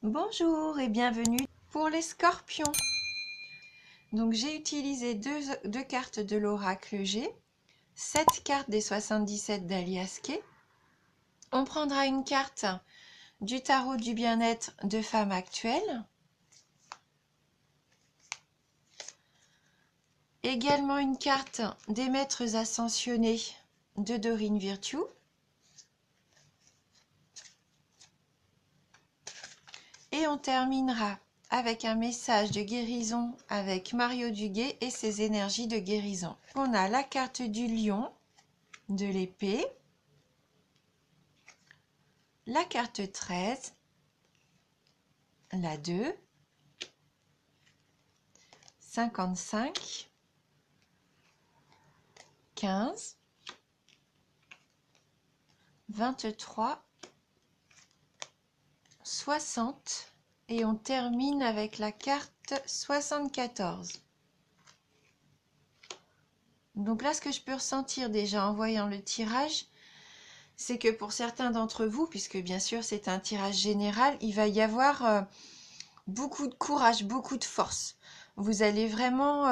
Bonjour et bienvenue pour les scorpions. Donc j'ai utilisé deux cartes de l'oracle G, 7 cartes des 77 d'Alias Kay. On prendra une carte du tarot du bien-être de femme actuelle. Également une carte des maîtres ascensionnés de Doreen Virtue. Et on terminera avec un message de guérison avec Mario Duguay et ses énergies de guérison. On a la carte du lion, de l'épée, la carte 13, la 2, 55, 15, 23, 60 et on termine avec la carte 74. Donc là, ce que je peux ressentir déjà en voyant le tirage, c'est que pour certains d'entre vous, puisque bien sûr c'est un tirage général, il va y avoir beaucoup de courage, beaucoup de force. Vous allez vraiment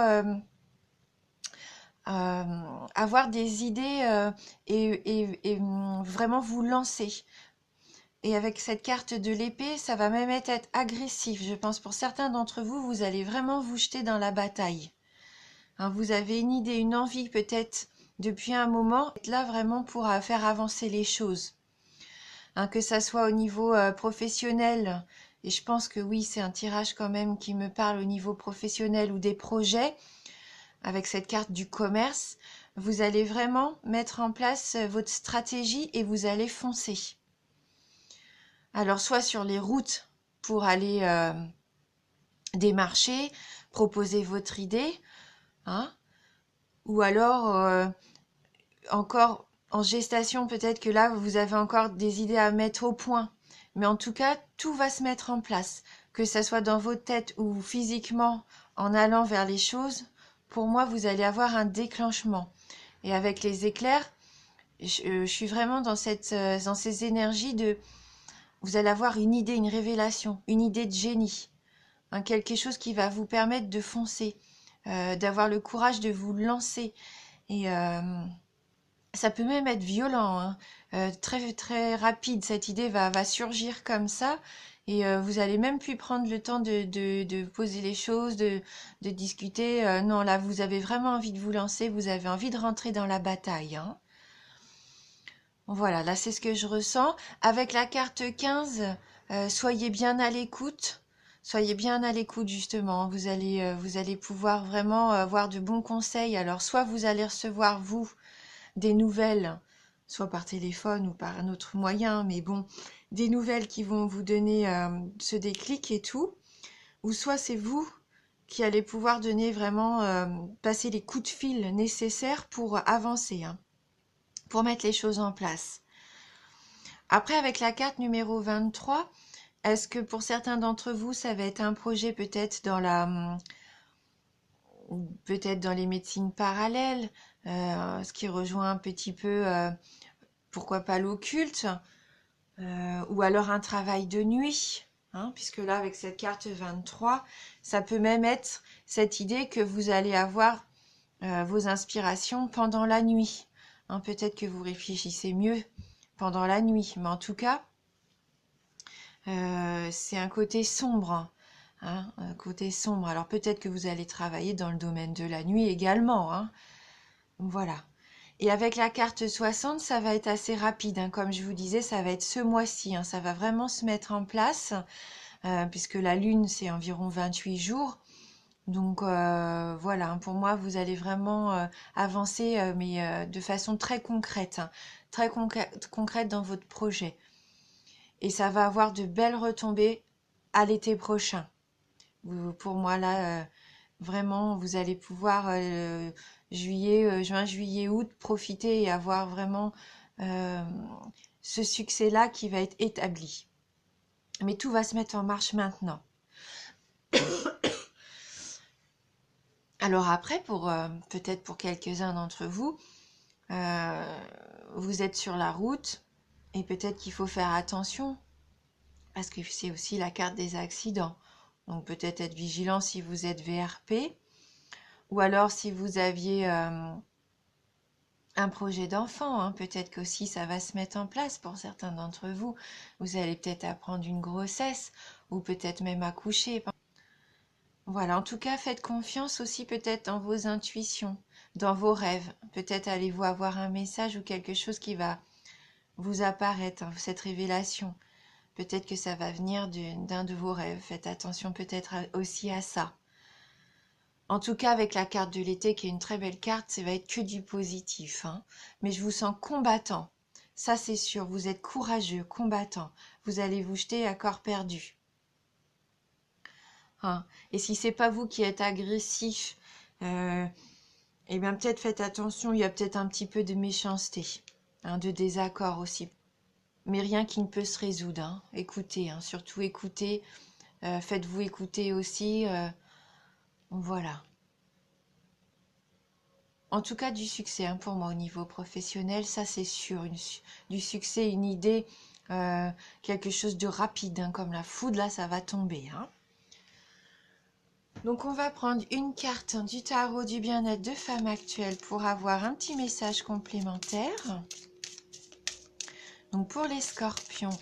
avoir des idées et vraiment vous lancer. Et avec cette carte de l'épée, ça va même être agressif. Je pense pour certains d'entre vous, vous allez vraiment vous jeter dans la bataille. Hein, vous avez une idée, une envie peut-être depuis un moment, être là vraiment pour faire avancer les choses. Hein, que ça soit au niveau professionnel, et je pense que oui, c'est un tirage quand même qui me parle au niveau professionnel ou des projets, avec cette carte du commerce, vous allez vraiment mettre en place votre stratégie et vous allez foncer. Alors, soit sur les routes pour aller démarcher, proposer votre idée, hein, ou alors encore en gestation, peut-être que là, vous avez encore des idées à mettre au point. Mais en tout cas, tout va se mettre en place, que ça soit dans votre tête ou physiquement en allant vers les choses. Pour moi, vous allez avoir un déclenchement. Et avec les éclairs, je suis vraiment dans ces énergies de... Vous allez avoir une idée, une révélation, une idée de génie, hein, quelque chose qui va vous permettre de foncer, d'avoir le courage de vous lancer. Et ça peut même être violent, hein, très très rapide. Cette idée va surgir comme ça. Et vous allez même plus prendre le temps de poser les choses, de discuter. Non, là, vous avez vraiment envie de vous lancer, vous avez envie de rentrer dans la bataille, hein. Voilà, là c'est ce que je ressens. Avec la carte 15, soyez bien à l'écoute. Soyez bien à l'écoute justement. Vous allez pouvoir vraiment avoir de bons conseils. Alors soit vous allez recevoir, vous, des nouvelles, soit par téléphone ou par un autre moyen, mais bon, des nouvelles qui vont vous donner ce déclic et tout. Ou soit c'est vous qui allez pouvoir donner vraiment, passer les coups de fil nécessaires pour avancer, hein, pour mettre les choses en place. Après, avec la carte numéro 23, est-ce que pour certains d'entre vous, ça va être un projet peut-être peut-être dans les médecines parallèles, ce qui rejoint un petit peu, pourquoi pas l'occulte, ou alors un travail de nuit, hein, puisque là, avec cette carte 23, ça peut même être cette idée que vous allez avoir vos inspirations pendant la nuit. Hein, peut-être que vous réfléchissez mieux pendant la nuit, mais en tout cas, c'est un côté sombre, hein, un côté sombre. Alors peut-être que vous allez travailler dans le domaine de la nuit également, hein. Voilà. Et avec la carte 60, ça va être assez rapide, hein. Comme je vous disais, ça va être ce mois-ci, hein. Ça va vraiment se mettre en place, puisque la lune, c'est environ 28 jours. Donc voilà, hein, pour moi, vous allez vraiment avancer, mais de façon très concrète, hein, très concrète dans votre projet. Et ça va avoir de belles retombées à l'été prochain. Pour moi, là, vraiment, vous allez pouvoir, juin, juillet, août, profiter et avoir vraiment ce succès-là qui va être établi. Mais tout va se mettre en marche maintenant. Alors après, peut-être pour quelques-uns d'entre vous, vous êtes sur la route et peut-être qu'il faut faire attention. parce que c'est aussi la carte des accidents. Donc peut-être être vigilant si vous êtes VRP, ou alors si vous aviez un projet d'enfant, hein, peut-être qu'aussi ça va se mettre en place pour certains d'entre vous. Vous allez peut-être apprendre une grossesse, ou peut-être même accoucher. Voilà, en tout cas, faites confiance aussi peut-être dans vos intuitions, dans vos rêves. Peut-être allez-vous avoir un message ou quelque chose qui va vous apparaître, hein, cette révélation. Peut-être que ça va venir d'un de vos rêves. Faites attention peut-être aussi à ça. En tout cas, avec la carte de l'été, qui est une très belle carte, ça va être que du positif, hein. Mais je vous sens combattant. Ça, c'est sûr. Vous êtes courageux, combattant. Vous allez vous jeter à corps perdu. Hein. Et si c'est pas vous qui êtes agressif, eh bien peut-être faites attention. Il y a peut-être un petit peu de méchanceté, hein, de désaccord aussi. Mais rien qui ne peut se résoudre, hein. Écoutez, hein, surtout écoutez. Faites-vous écouter aussi. Voilà. En tout cas, du succès, hein, pour moi au niveau professionnel, ça c'est sûr. Du succès, une idée, quelque chose de rapide, hein, comme la foudre, là, ça va tomber. Hein. Donc on va prendre une carte du tarot du bien-être de femme actuelle pour avoir un petit message complémentaire. Donc pour les scorpions,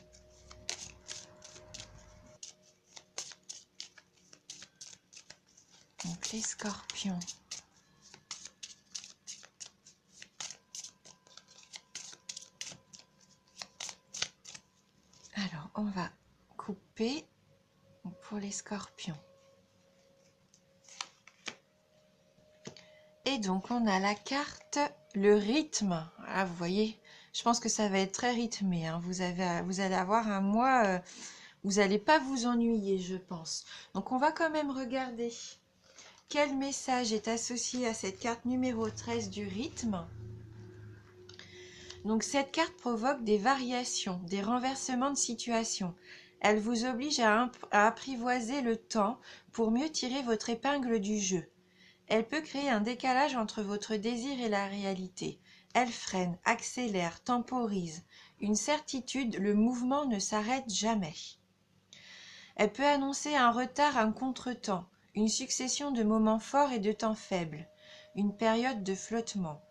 donc les scorpions. Alors on va couper pour les scorpions. Et donc on a la carte le rythme. Ah, vous voyez, je pense que ça va être très rythmé, hein. Vous allez avoir un mois, vous n'allez pas vous ennuyer, je pense. Donc on va quand même regarder quel message est associé à cette carte numéro 13 du rythme. Donc cette carte provoque des variations, des renversements de situation. Elle vous oblige à apprivoiser le temps pour mieux tirer votre épingle du jeu. Elle peut créer un décalage entre votre désir et la réalité. Elle freine, accélère, temporise. Une certitude, le mouvement ne s'arrête jamais. Elle peut annoncer un retard, un contretemps, une succession de moments forts et de temps faibles, une période de flottement.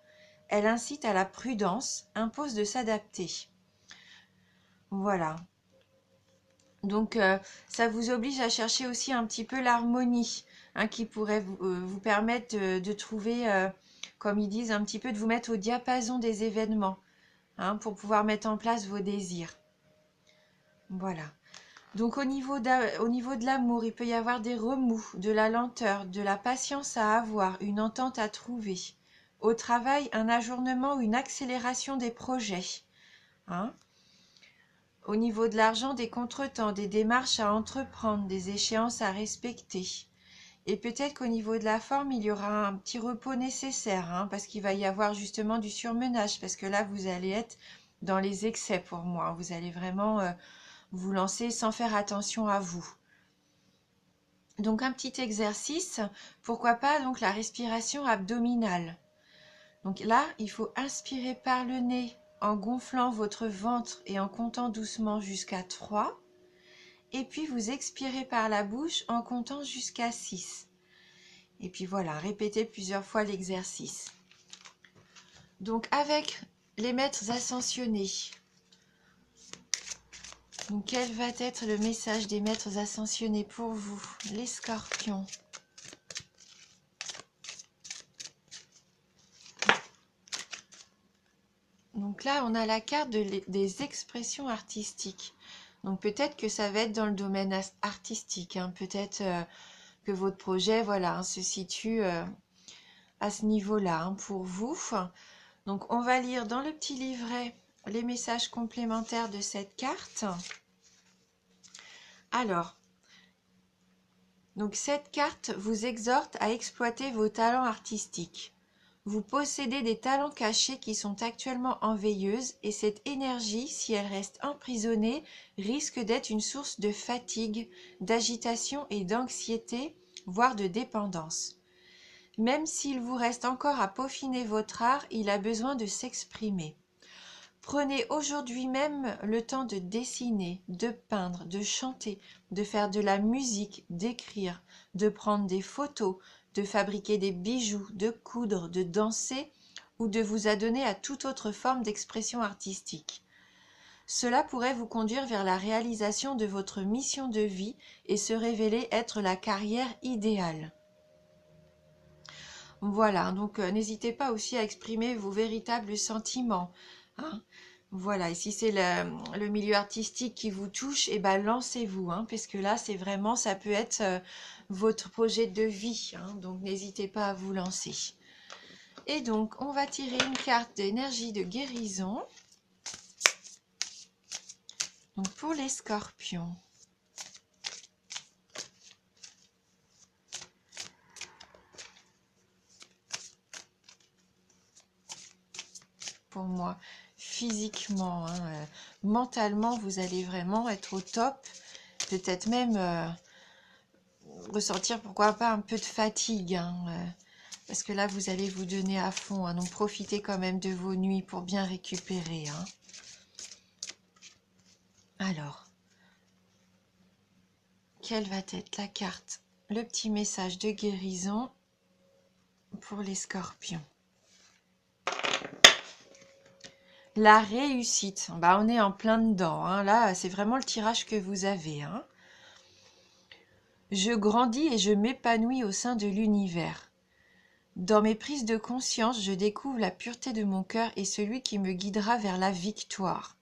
Elle incite à la prudence, impose de s'adapter. Voilà. Donc, ça vous oblige à chercher aussi un petit peu l'harmonie, hein, qui pourrait vous permettre de trouver, comme ils disent, un petit peu de vous mettre au diapason des événements, hein, pour pouvoir mettre en place vos désirs. Voilà. Donc, au niveau de l'amour, il peut y avoir des remous, de la lenteur, de la patience à avoir, une entente à trouver. Au travail, un ajournement ou une accélération des projets. Hein. Au niveau de l'argent, des contretemps, des démarches à entreprendre, des échéances à respecter. Et peut-être qu'au niveau de la forme, il y aura un petit repos nécessaire, hein, parce qu'il va y avoir justement du surmenage, parce que là, vous allez être dans les excès pour moi. Vous allez vraiment vous lancer sans faire attention à vous. Donc un petit exercice, pourquoi pas donc la respiration abdominale. Donc là, il faut inspirer par le nez en gonflant votre ventre et en comptant doucement jusqu'à 3. Et puis vous expirez par la bouche en comptant jusqu'à 6. Et puis voilà, répétez plusieurs fois l'exercice. Donc avec les maîtres ascensionnés, donc quel va être le message des maîtres ascensionnés pour vous, les scorpions? Donc là, on a la carte des expressions artistiques. Donc peut-être que ça va être dans le domaine artistique, hein. Peut-être que votre projet, voilà, hein, se situe à ce niveau-là, hein, pour vous. Donc on va lire dans le petit livret les messages complémentaires de cette carte. Alors, donc cette carte vous exhorte à exploiter vos talents artistiques. Vous possédez des talents cachés qui sont actuellement en veilleuse et cette énergie, si elle reste emprisonnée, risque d'être une source de fatigue, d'agitation et d'anxiété, voire de dépendance. Même s'il vous reste encore à peaufiner votre art, il a besoin de s'exprimer. Prenez aujourd'hui même le temps de dessiner, de peindre, de chanter, de faire de la musique, d'écrire, de prendre des photos, de fabriquer des bijoux, de coudre, de danser ou de vous adonner à toute autre forme d'expression artistique. Cela pourrait vous conduire vers la réalisation de votre mission de vie et se révéler être la carrière idéale. Voilà, donc n'hésitez pas aussi à exprimer vos véritables sentiments, hein. Voilà, et si c'est le milieu artistique qui vous touche, eh ben lancez-vous, hein, parce que là, c'est vraiment, ça peut être votre projet de vie, hein, donc n'hésitez pas à vous lancer. Et donc, on va tirer une carte d'énergie de guérison. Donc, pour les scorpions. Pour moi, physiquement, hein, mentalement, vous allez vraiment être au top, peut-être même ressentir, pourquoi pas, un peu de fatigue, hein, parce que là, vous allez vous donner à fond, hein, donc profitez quand même de vos nuits pour bien récupérer, hein. Alors, quelle va être la carte, le petit message de guérison pour les scorpions? La réussite, bah, on est en plein dedans, hein. Là, c'est vraiment le tirage que vous avez, hein. Je grandis et je m'épanouis au sein de l'univers. Dans mes prises de conscience, je découvre la pureté de mon cœur et celui qui me guidera vers la victoire.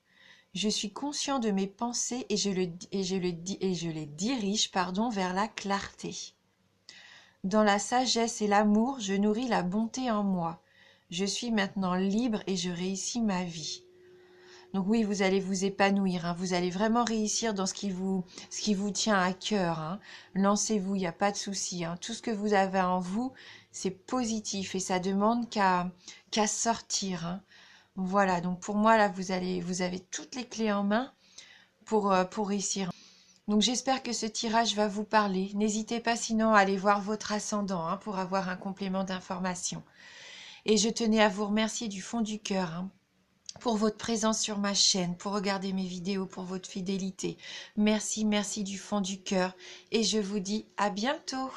Je suis conscient de mes pensées et je les dirige, vers la clarté. Dans la sagesse et l'amour, je nourris la bonté en moi. Je suis maintenant libre et je réussis ma vie. Donc oui, vous allez vous épanouir, hein. Vous allez vraiment réussir dans ce qui vous tient à cœur, hein. Lancez-vous, il n'y a pas de souci, hein. Tout ce que vous avez en vous, c'est positif et ça demande qu'à sortir, hein. Voilà, donc pour moi, là, vous avez toutes les clés en main pour réussir. Donc j'espère que ce tirage va vous parler. N'hésitez pas sinon à aller voir votre ascendant, hein, pour avoir un complément d'information. Et je tenais à vous remercier du fond du cœur, hein, pour votre présence sur ma chaîne, pour regarder mes vidéos, pour votre fidélité. Merci, merci du fond du cœur. Et je vous dis à bientôt.